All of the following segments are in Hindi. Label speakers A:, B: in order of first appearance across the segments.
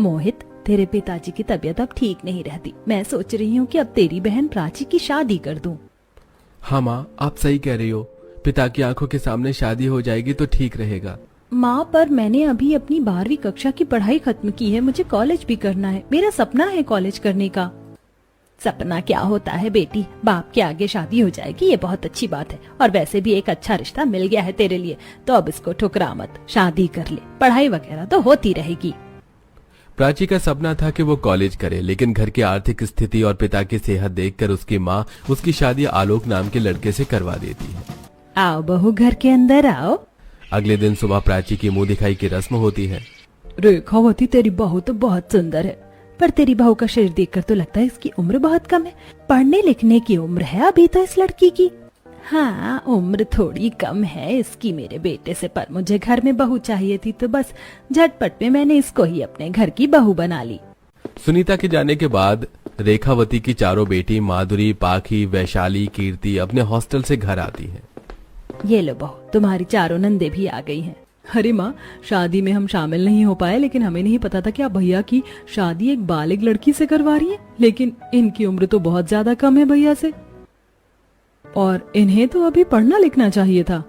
A: मोहित, तेरे पिताजी की तबीयत अब ठीक नहीं रहती। मैं सोच रही हूँ कि अब तेरी बहन प्राची की शादी कर दूं।
B: हाँ माँ, आप सही कह रही हो। पिता की आंखों के सामने शादी हो जाएगी तो ठीक रहेगा।
A: माँ, पर मैंने अभी अपनी 12वीं कक्षा की पढ़ाई खत्म की है। मुझे कॉलेज भी करना है। मेरा सपना है कॉलेज करने का। सपना क्या होता है बेटी, बाप के आगे शादी हो जाएगी, ये बहुत अच्छी बात है। और वैसे भी एक अच्छा रिश्ता मिल गया है तेरे लिए, तो अब इसको ठुकरा मत, शादी कर ले। पढ़ाई वगैरह तो होती रहेगी।
B: प्राची का सपना था कि वो कॉलेज करे, लेकिन घर की आर्थिक स्थिति और पिता की सेहत देखकर उसकी माँ उसकी शादी आलोक नाम के लड़के से करवा देती है।
A: आओ बहू, घर के अंदर आओ।
B: अगले दिन सुबह प्राची की मुंह दिखाई की रस्म होती है।
A: रेखावती, तेरी बहू तो बहुत सुंदर है, पर तेरी बहू का शरीर देखकर तो लगता है इसकी उम्र बहुत कम है। पढ़ने लिखने की उम्र है अभी तो इस लड़की की। हाँ, उम्र थोड़ी कम है इसकी मेरे बेटे से, पर मुझे घर में बहू चाहिए थी तो बस झटपट में मैंने इसको ही अपने घर की बहू बना ली।
B: सुनीता के जाने के बाद रेखावती की चारों बेटी माधुरी, पाखी, वैशाली, कीर्ति अपने हॉस्टल से घर आती हैं।
A: ये लो बहू, तुम्हारी चारों नंदे भी आ गई हैं। अरे माँ, शादी में हम शामिल नहीं हो पाए, लेकिन हमें नहीं पता था कि आप भैया की शादी एक बालिग लड़की से करवा रही है। लेकिन इनकी उम्र तो बहुत ज्यादा कम है भैया से, और इन्हें तो अभी पढ़ना लिखना चाहिए था।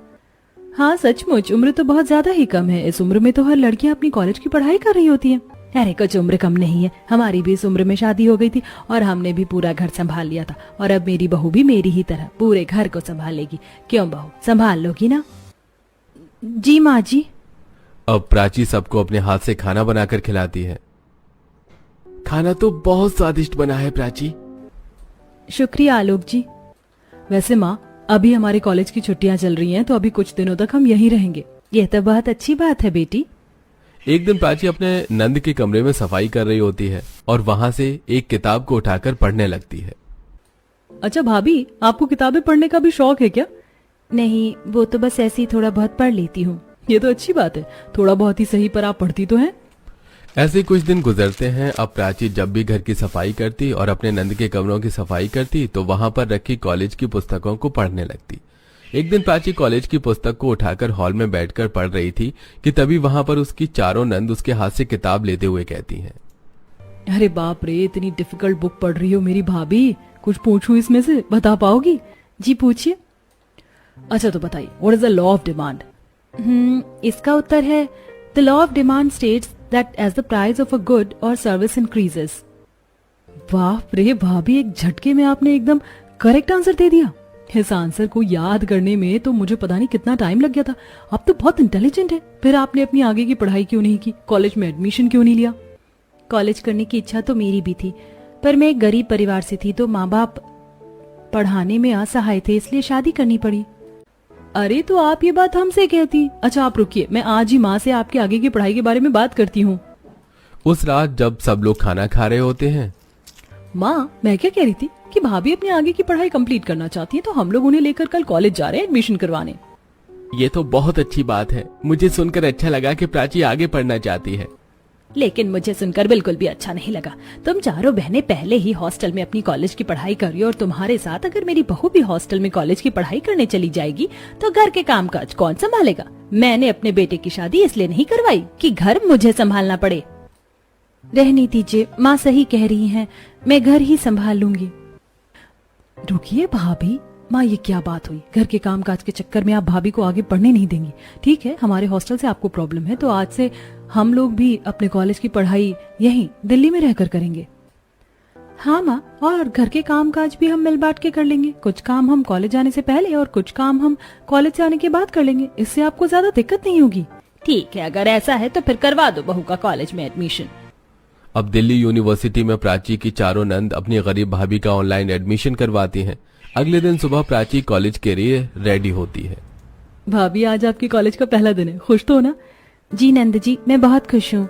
A: हाँ सचमुच, उम्र तो बहुत ज्यादा ही कम है। इस उम्र में तो हर लड़कियां अपनी कॉलेज की पढ़ाई कर रही होती हैं। अरे कुछ उम्र कम नहीं है, हमारी भी इस उम्र में शादी हो गई थी और हमने भी पूरा घर संभाल लिया था। और अब मेरी बहू भी मेरी ही तरह पूरे घर को संभालेगी। क्यों बहू, संभाल लोगी ना? जी माँ जी।
B: अब प्राची सबको अपने हाथ से खाना बनाकर खिलाती है। खाना तो बहुत स्वादिष्ट बना है प्राची।
A: शुक्रिया आलोक जी। वैसे माँ, अभी हमारे कॉलेज की छुट्टियां चल रही हैं, तो अभी कुछ दिनों तक हम यहीं रहेंगे। यह तो बहुत अच्छी बात है बेटी।
B: एक दिन प्राची अपने नंद के कमरे में सफाई कर रही होती है और वहां से एक किताब को उठाकर पढ़ने लगती है।
A: अच्छा भाभी, आपको किताबें पढ़ने का भी शौक है क्या? नहीं, वो तो बस ऐसे ही थोड़ा बहुत पढ़ लेती हूँ। ये तो अच्छी बात है, थोड़ा बहुत ही सही, पर आप पढ़ती तो हैं।
B: ऐसे कुछ दिन गुजरते हैं। अब प्राची जब भी घर की सफाई करती और अपने नंद के कमरों की सफाई करती तो वहां पर रखी कॉलेज की पुस्तकों को पढ़ने लगती। एक दिन प्राची कॉलेज की पुस्तक को उठाकर हॉल में बैठकर पढ़ रही थी कि तभी वहां पर उसकी चारों नंद उसके हाथ से किताब लेते हुए कहती हैं,
A: अरे बाप रे, इतनी डिफिकल्ट बुक पढ़ रही हो मेरी भाभी, कुछ पूछूं इसमें से, बता पाओगी? जी पूछिए। अच्छा तो बताइए, what is the law of demand? इसका उत्तर है, the law of demand states that as the price of a good और सर्विस इंक्रीजेस। बाप रे भाभी, एक झटके में आपने एकदम करेक्ट आंसर दे दिया। इस आंसर को याद करने में तो मुझे पता नहीं कितना टाइम लग गया था। आप तो बहुत इंटेलिजेंट है। फिर आपने अपनी आगे की पढ़ाई क्यों नहीं की? कॉलेज में एडमिशन क्यों नहीं लिया? कॉलेज करने की इच्छा तो मेरी भी थी, पर मैं एक गरीब परिवार से थी, तो माँ बाप पढ़ाने में असहाय थे, इसलिए शादी करनी पड़ी। अरे तो आप ये बात हमसे कहती। अच्छा आप रुकिए, मैं आज ही माँ से आपके आगे की पढ़ाई के बारे में बात करती हूँ।
B: उस रात जब सब लोग खाना खा रहे होते हैं।
A: माँ, मैं क्या कह रही थी कि भाभी अपने आगे की पढ़ाई कंप्लीट करना चाहती है, तो हम लोग उन्हें लेकर कल कॉलेज जा रहे हैं एडमिशन करवाने।
B: ये तो बहुत अच्छी बात है। मुझे सुनकर अच्छा लगा कि प्राची आगे पढ़ना चाहती है।
A: लेकिन मुझे सुनकर बिल्कुल भी अच्छा नहीं लगा। तुम चारों बहनें पहले ही हॉस्टल में अपनी कॉलेज की पढ़ाई कर रही हो, और तुम्हारे साथ अगर मेरी बहू भी हॉस्टल में कॉलेज की पढ़ाई करने चली जाएगी तो घर के कामकाज कौन संभालेगा? मैंने अपने बेटे की शादी इसलिए नहीं करवाई कि घर मुझे संभालना पड़े। रहने दीजिए, माँ सही कह रही हैं, मैं घर ही संभाल लूंगी। रुकिए भाभी, माँ ये क्या बात हुई? घर के कामकाज के चक्कर में आप भाभी को आगे पढ़ने नहीं देंगी। ठीक है, हमारे हॉस्टल से आपको प्रॉब्लम है, तो आज से हम लोग भी अपने कॉलेज की पढ़ाई यहीं दिल्ली में रहकर करेंगे। हाँ माँ, और घर के कामकाज भी हम मिल बांट के कर लेंगे। कुछ काम हम कॉलेज जाने से पहले और कुछ काम हम कॉलेज से आने के बाद कर लेंगे। इससे आपको ज्यादा दिक्कत नहीं होगी। ठीक है, अगर ऐसा है तो फिर करवा दो बहू का कॉलेज में एडमिशन।
B: अब दिल्ली यूनिवर्सिटी में प्राची की चारों नंद अपनी गरीब भाभी का ऑनलाइन एडमिशन करवाती हैं। अगले दिन सुबह प्राची कॉलेज के लिए रेडी होती है।
A: भाभी, आज आपके कॉलेज का पहला दिन है, खुश तो हो ना? जी नंद जी, मैं बहुत खुश हूँ।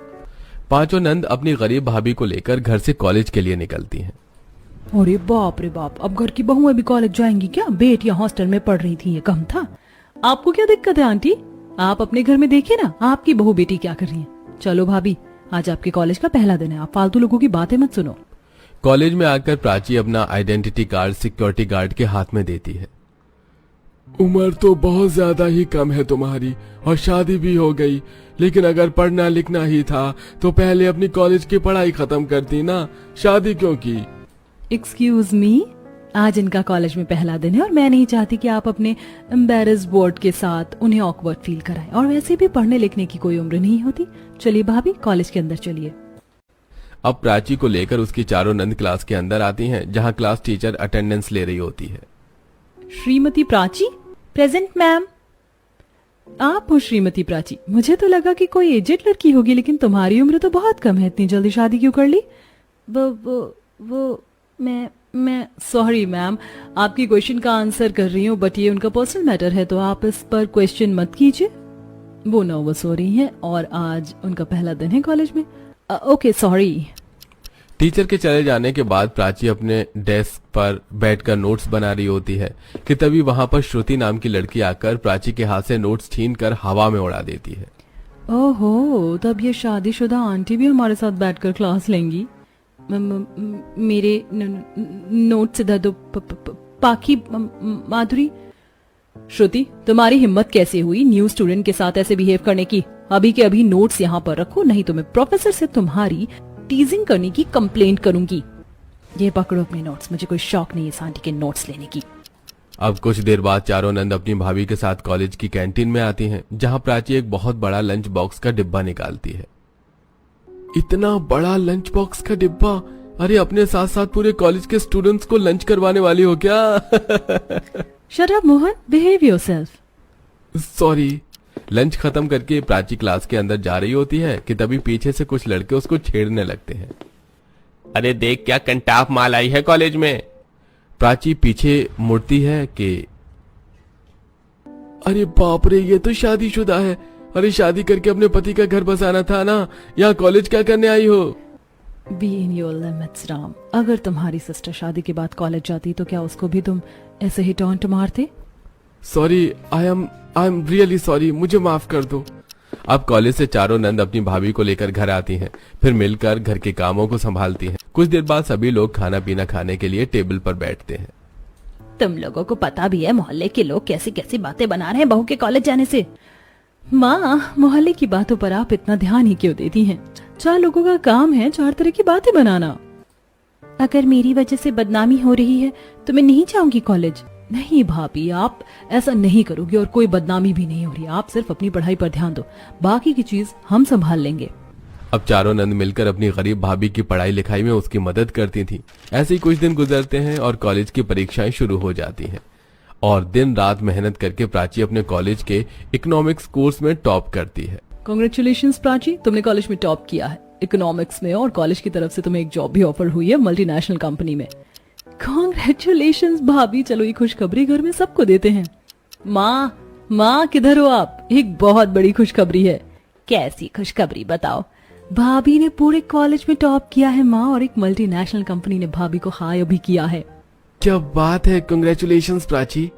B: पांचों नंद अपनी गरीब भाभी को लेकर घर से कॉलेज के लिए निकलती हैं।
A: अरे बाप रे बाप, अब घर की बहुएं भी कॉलेज जाएंगी क्या? बेटियां हॉस्टल में पढ़ रही थी, ये कम था। आपको क्या दिक्कत है आंटी? आप अपने घर में देखिए ना, आपकी बहू बेटी क्या कर रही है। चलो भाभी, आज आपके कॉलेज का पहला दिन है, आप फालतू लोगों की बातें मत सुनो।
B: कॉलेज में आकर प्राची अपना आइडेंटिटी कार्ड सिक्योरिटी गार्ड के हाथ में देती है। उम्र तो बहुत ज्यादा ही कम है तुम्हारी और शादी भी हो गई, लेकिन अगर पढ़ना लिखना ही था तो पहले अपनी कॉलेज की पढ़ाई खत्म करती ना, शादी क्यों की?
A: एक्सक्यूज मी, आज इनका कॉलेज में पहला दिन है और मैं नहीं चाहती कि आप अपने एम्बेरस बोर्ड के साथ उन्हें ऑकवर्ड फील कराएं, और वैसे भी पढ़ने लिखने की कोई उम्र नहीं होती। चलिए भाभी, कॉलेज के अंदर चलिए।
B: अब प्राची को लेकर उसकी चारों नंद क्लास के अंदर आती हैं, जहां क्लास टीचर अटेंडेंस ले रही होती है।
A: Shrimati Prachi present ma'am. आप हो श्रीमती प्राची? मुझे तो लगा कि कोई एजेड लड़की होगी, लेकिन तुम्हारी उम्र तो बहुत कम है, इतनी जल्दी शादी क्यों कर ली? वो मैं सॉरी मैम, आपकी क्वेश्चन का आंसर कर रही हूँ, बट ये उनका पर्सनल मैटर है तो आप इस पर क्वेश्चन मत कीजिए। वो नर्वस हो रही हैं और आज उनका पहला दिन है कॉलेज में। Okay sorry.
B: टीचर के चले जाने के बाद प्राची अपने डेस्क पर बैठकर नोट्स बना रही होती है कि तभी वहां पर श्रुति नाम की लड़की आकर प्राची के हाथ से नोट्स छीनकर हवा में उड़ा देती है।
A: ओहो, तब ये शादीशुदा आंटी भी हमारे साथ बैठकर क्लास लेंगी। मेरे नोट से दो पाखी माधुरी। श्रुति, तुम्हारी हिम्मत कैसे हुई न्यू स्टूडेंट के साथ ऐसे बिहेव करने की? अभी के अभी नोट्स यहाँ पर रखो, नहीं तो मैं प्रोफेसर से तुम्हारी टीजिंग करने की कंप्लेंट करूंगी। ये पकड़ो अपने नोट्स, मुझे कोई शौक नहीं है इस आंटी के नोट्स लेने की।
B: अब कुछ देर बाद चारों नंद अपनी भाभी के साथ कॉलेज की कैंटीन में आती हैं, जहां प्राची एक बहुत बड़ा लंच बॉक्स का डिब्बा निकालती है। इतना बड़ा लंच बॉक्स का डिब्बा? अरे अपने साथ साथ पूरे कॉलेज के स्टूडेंट्स को लंच करवाने वाली हो क्या?
A: Shut up Mohan, behave yourself.
B: Sorry. Lunch खत्म करके प्राची क्लास के अंदर जा रही होती है कि तभी पीछे से कुछ लड़के उसको छेड़ने लगते हैं। अरे देख क्या कंटाप माल आई है कॉलेज में। प्राची पीछे मुड़ती है कि अरे बाप रे, ये तो शादीशुदा है। अरे शादी करके अपने पति का घर बसाना था ना, यहाँ कॉलेज क्या करने आई हो?
A: Be in your limits Ram. अगर तुम्हारी सिस्टर शादी के बाद कॉलेज जाती तो क्या उसको भी तुम ऐसे ही टॉन्ट मारते?
B: Sorry, I am really sorry, मुझे माफ कर दो। अब कॉलेज से चारों नंद अपनी भाभी को लेकर घर आती हैं, फिर मिलकर घर के कामों को संभालती हैं। कुछ देर बाद सभी लोग खाना पीना खाने के लिए टेबल पर बैठते हैं।
A: तुम लोगों को पता भी है मोहल्ले के लोग कैसी कैसी बातें बना रहे हैं बहू के कॉलेज जाने से। माँ, मोहल्ले की बातों पर आप इतना ध्यान ही क्यों देती हैं? 4 लोगों का काम है 4 तरह की बातें बनाना। अगर मेरी वजह से बदनामी हो रही है तो मैं नहीं जाऊंगी कॉलेज। नहीं भाभी, आप ऐसा नहीं करोगी और कोई बदनामी भी नहीं हो रही। आप सिर्फ अपनी पढ़ाई पर ध्यान दो, बाकी की चीज हम संभाल लेंगे।
B: अब चारों नंद मिलकर अपनी गरीब भाभी की पढ़ाई लिखाई में उसकी मदद करती थी। ऐसे ही कुछ दिन गुजरते हैं और कॉलेज की परीक्षाएं शुरू हो जाती हैं और दिन रात मेहनत करके प्राची अपने कॉलेज के इकोनॉमिक्स कोर्स में टॉप करती है।
A: कांग्रेचुलेशंस प्राची, तुमने कॉलेज में टॉप किया है इकोनॉमिक्स में और कॉलेज की तरफ से तुम्हें एक जॉब भी ऑफर हुई है मल्टीनेशनल कंपनी में। कांग्रेचुलेशंस भाभी, चलो ये खुशखबरी घर में सबको देते हैं। माँ किधर हो आप? एक बहुत बड़ी खुशखबरी है। कैसी खुशखबरी बताओ? भाभी ने पूरे कॉलेज में टॉप किया है माँ, और एक मल्टीनेशनल कंपनी ने भाभी को हायर भी किया है।
B: क्या बात है, कांग्रेचुलेशंस प्राची।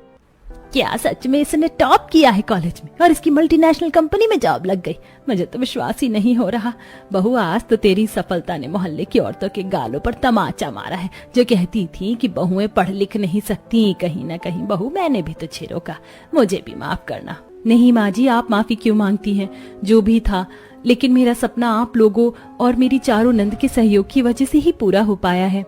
A: क्या सच में इसने टॉप किया है कॉलेज में और इसकी मल्टीनेशनल कंपनी में जॉब लग गई? मुझे तो विश्वास ही नहीं हो रहा। बहू, आज तो तेरी सफलता ने मोहल्ले की औरतों के गालों पर तमाचा मारा है, जो कहती थी कि बहुएं पढ़ लिख नहीं सकती। कहीं ना कहीं बहू, मैंने भी तुझे रोका, मुझे भी माफ करना। नहीं माँ जी, आप माफी क्यों मांगती हैं? जो भी था, लेकिन मेरा सपना आप लोगों और मेरी चारों नंद के सहयोग की वजह से ही पूरा हो पाया है।